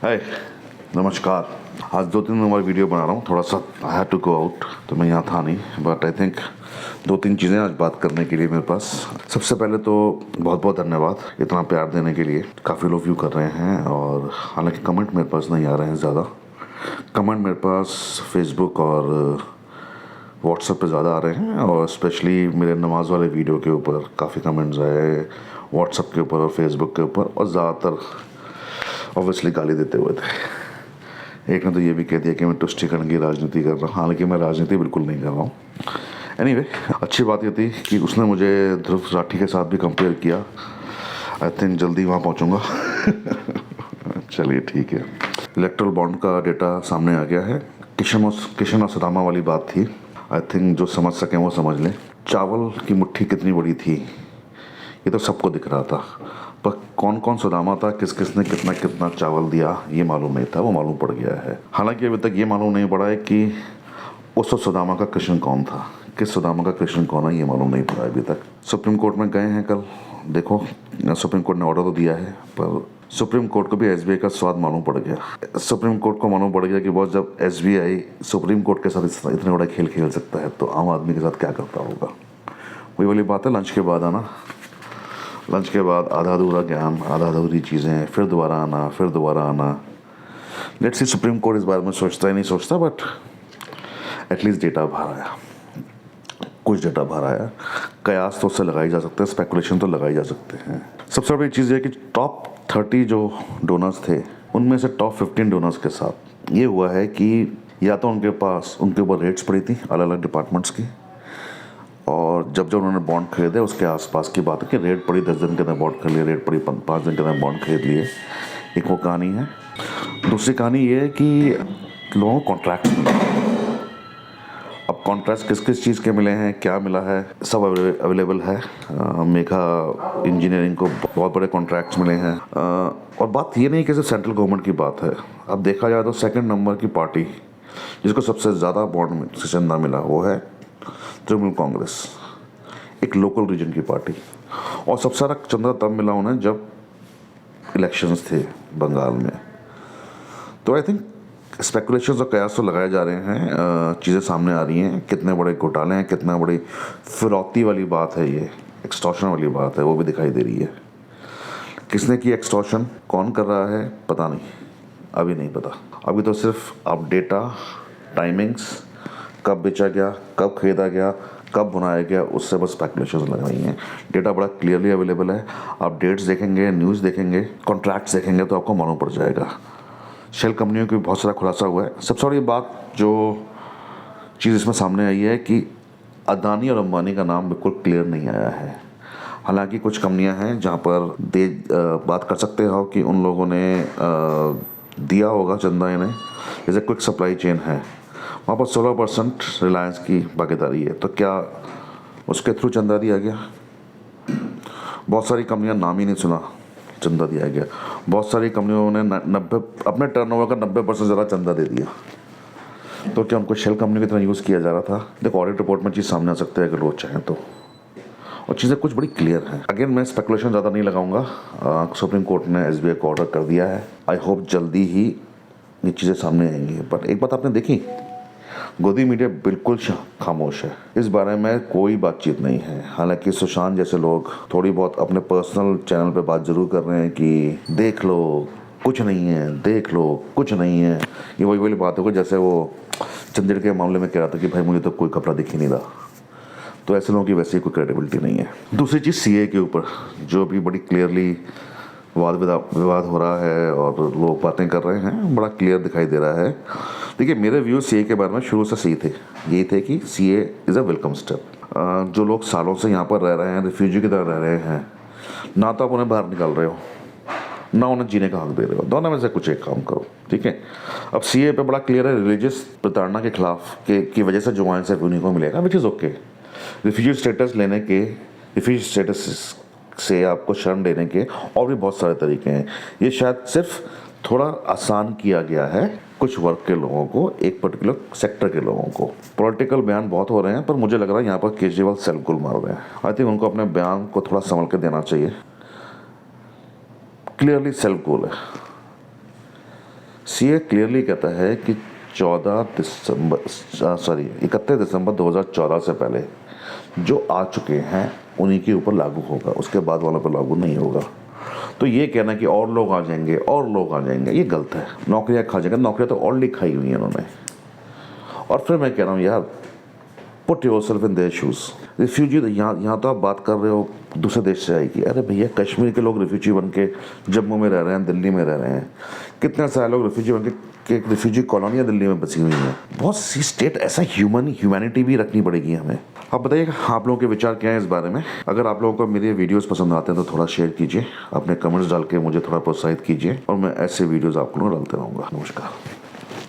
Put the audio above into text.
हाय, नमस्कार। आज 2-3 number video बना रहा हूँ। थोड़ा सा I had to go out, तो मैं यहाँ था नहीं, बट आई थिंक 2-3 चीज़ें आज बात करने के लिए मेरे पास। सबसे पहले तो बहुत बहुत धन्यवाद इतना प्यार देने के लिए। काफ़ी लोग व्यू कर रहे हैं और हालांकि कमेंट मेरे पास नहीं आ रहे हैं ज़्यादा। कमेंट मेरे पास फेसबुक और व्हाट्सएप पे ज़्यादा आ रहे हैं, और स्पेशली मेरे नमाज वाले वीडियो के ऊपर काफ़ी कमेंट्स आए, व्हाट्सएप के ऊपर और फेसबुक के ऊपर, और ज़्यादातर ऑब्वियसली गाली देते हुए थे। एक ने तो ये भी कह दिया कि मैं तुष्टिकरण की राजनीति कर रहा हूँ, हालांकि मैं राजनीति बिल्कुल नहीं कर रहा हूँ। एनीवे, अच्छी बात ये थी कि उसने मुझे ध्रुव राठी के साथ भी कंपेयर किया। आई थिंक जल्दी वहाँ पहुँचूँगा। चलिए ठीक है। इलेक्ट्रल बॉन्ड का डेटा सामने आ गया है। किशन और सदामा वाली बात थी। आई थिंक जो समझ सकें वो समझ लें। चावल की मुट्ठी कितनी बड़ी थी ये तो सबको दिख रहा था, पर कौन कौन सदामा था, किस किसने कितना कितना चावल दिया ये मालूम नहीं था। वो मालूम पड़ गया है। हालांकि अभी तक ये मालूम नहीं पड़ा है कि उस सदामा का कृष्ण कौन था, किस सदामा का कृष्ण कौन है, ये मालूम नहीं पड़ा अभी तक। सुप्रीम कोर्ट में गए हैं कल, देखो सुप्रीम कोर्ट ने ऑर्डर तो दिया है, पर सुप्रीम कोर्ट को भी एसबीआई का स्वाद मालूम पड़ गया। सुप्रीम कोर्ट को मालूम पड़ गया कि बहुत जब एसबीआई सुप्रीम कोर्ट के साथ इतना बड़ा खेल खेल सकता है तो आम आदमी के साथ क्या करता होगा। वही वाली बात है, लंच के बाद आना, लंच के बाद आधा अधूरा ज्ञान, आधा अधूरी चीज़ें, फिर दोबारा आना, फिर दोबारा आना। लेट्स सी सुप्रीम कोर्ट इस बारे में सोचता ही नहीं सोचता, बट एटलीस्ट डेटा बाहर आया, कुछ डेटा बाहर आया। कयास तो उससे लगाई जा सकते हैं, स्पेकुलेशन तो लगाई जा सकते हैं। सबसे बड़ी चीज़ ये कि टॉप 30 जो डोनर्स थे उनमें से टॉप 15 डोनर्स के साथ ये हुआ है कि या तो उनके पास उनके ऊपर रेट्स पड़ी थी अलग अलग डिपार्टमेंट्स की, और जब उन्होंने बॉन्ड खरीदे उसके आसपास की बात है कि रेट पड़ी 10 दिन के अंदर बॉन्ड खरीद लिए, रेट पड़ी 5 दिन के अंदर बॉन्ड खरीद लिए। एक वो कहानी है। दूसरी कहानी ये है कि लोगों को कॉन्ट्रैक्ट्स मिले। अब कॉन्ट्रैक्ट्स किस किस चीज़ के मिले हैं, क्या मिला है, सब अवेलेबल है। मेघा इंजीनियरिंग को बहुत बड़े कॉन्ट्रैक्ट्स मिले हैं। और बात ये नहीं कि सिर्फ सेंट्रल गवर्नमेंट की बात है। अब देखा जाए तो सेकंड नंबर की पार्टी जिसको सबसे ज़्यादा बॉन्ड से चंदा मिला वो है तृणमूल कांग्रेस, एक लोकल रीजन की पार्टी। और सबसे सारा चंदा तब मिला उन्हें जब इलेक्शंस थे बंगाल में। तो आई थिंक स्पेकुलेशंस और कयास तो लगाए जा रहे हैं, चीज़ें सामने आ रही हैं, कितने बड़े घोटाले हैं, कितना बड़ी फिरौती वाली बात है, ये एक्सटॉर्शन वाली बात है, वो भी दिखाई दे रही है। किसने की एक्सटॉर्शन, कौन कर रहा है, पता नहीं, अभी नहीं पता। अभी तो सिर्फ अब डेटा, टाइमिंग्स, कब बेचा गया, कब खरीदा गया, कब बनाया गया, उससे बस स्पेकुलेशंस लग रही हैं। डेटा बड़ा क्लियरली अवेलेबल है। आप डेट्स देखेंगे, न्यूज़ देखेंगे, कॉन्ट्रैक्ट्स देखेंगे तो आपको मालूम पड़ जाएगा। शेल कंपनियों की बहुत सारा खुलासा हुआ है। सबसे बड़ी बात जो चीज़ इसमें सामने आई है कि अदानी और अंबानी का नाम बिल्कुल क्लियर नहीं आया है। हालांकि कुछ कंपनियां हैं जहां पर बात कर सकते हो कि उन लोगों ने दिया होगा चंदा इन्हें, जैसे क्विक सप्लाई चेन है, वहाँ पर 16% रिलायंस की भागीदारी है, तो क्या उसके थ्रू चंदा दिया गया। बहुत सारी कंपनियां नाम ही नहीं सुना, चंदा दिया गया। बहुत सारी कंपनियों ने 90 अपने टर्नओवर का 90% ज़्यादा चंदा दे दिया। तो क्या उनको शेल कंपनी की तरह यूज़ किया जा रहा था। देखो ऑडिट रिपोर्ट में चीज़ सामने आ सकते हैं अगर लोग चाहें तो, और चीज़ें कुछ बड़ी क्लियर हैं। अगेन मैं स्पेकुलेशन ज़्यादा नहीं लगाऊंगा। सुप्रीम कोर्ट ने एसबीआई को ऑर्डर कर दिया है। आई होप जल्दी ही ये चीज़ें सामने आएंगी। पर एक बात आपने देखी, गोदी मीडिया बिल्कुल खामोश है, इस बारे में कोई बातचीत नहीं है। हालांकि सुशांत जैसे लोग थोड़ी बहुत अपने पर्सनल चैनल पे बात जरूर कर रहे हैं कि देख लो कुछ नहीं है, देख लो कुछ नहीं है। ये वही वाली बात होगी जैसे वो चंदेड़ के मामले में कह रहा था कि भाई मुझे तो कोई कपड़ा दिख ही नहीं रहा। तो ऐसे लोगों की वैसे ही कोई क्रेडिबिलिटी नहीं है। दूसरी चीज़ सीए के ऊपर जो भी बड़ी क्लियरली विवाद हो रहा है और लोग बातें कर रहे हैं, बड़ा क्लियर दिखाई दे रहा है। देखिए मेरे व्यूज़ सीए के बारे में शुरू से सही थे, यही थे कि CA is a welcome step. जो लोग सालों से यहाँ पर रह रहे हैं, रिफ्यूजी की तरह रह रहे हैं, ना तो आप उन्हें बाहर निकाल रहे हो, ना उन्हें जीने का हक दे रहे हो, दोनों में से कुछ एक काम करो, ठीक है। अब सीए पे बड़ा क्लियर है, रिलीजियस प्रताड़ना के खिलाफ की वजह से जो आंसर उन्हीं को मिलेगा, which is okay. Refugee status लेने के, रिफ्यूजी स्टेटस से आपको शरण देने के और भी बहुत सारे तरीके हैं। ये शायद सिर्फ थोड़ा आसान किया गया है कुछ वर्ग के लोगों को, एक पर्टिकुलर सेक्टर के लोगों को। पॉलिटिकल बयान बहुत हो रहे हैं, पर मुझे लग रहा है यहाँ पर केजरीवाल सेल्फ गोल मार रहे हैं। आई थिंक उनको अपने बयान को थोड़ा संभल के देना चाहिए। क्लियरली सेल्फ गोल है। सीए क्लियरली कहता है कि 31 दिसंबर 2014 से पहले जो आ चुके हैं उन्हीं के ऊपर लागू होगा, उसके बाद वालों पर लागू नहीं होगा। तो ये कहना कि और लोग आ जाएंगे और लोग आ जाएंगे, ये गलत है। नौकरियां खा जाएंगे, नौकरियां तो ऑलरेडी खाई हुई हैं उन्होंने। और फिर मैं कह रहा हूँ यार, put your self in their shoes. Refugee यहाँ तो आप बात कर रहे हो दूसरे देश से आएगी। अरे भैया, कश्मीर के लोग रिफ्यूजी बन के जम्मू में रह रहे हैं, दिल्ली में रह रहे हैं। कितने सारे लोग रिफ्यूजी बन के रिफ्यूजी कॉलोनियाँ दिल्ली में बसी हुई हैं। बहुत सी स्टेट ऐसा ह्यूमैनिटी भी रखनी पड़ेगी हमें। आप बताइएगा आप लोगों के विचार क्या है इस बारे में। अगर आप लोगों को मेरे वीडियोस पसंद आते हैं तो थोड़ा शेयर कीजिए, अपने कमेंट्स डाल के मुझे थोड़ा प्रोत्साहित कीजिए, और मैं ऐसे वीडियोस आप लोगों को डालते रहूँगा। नमस्कार।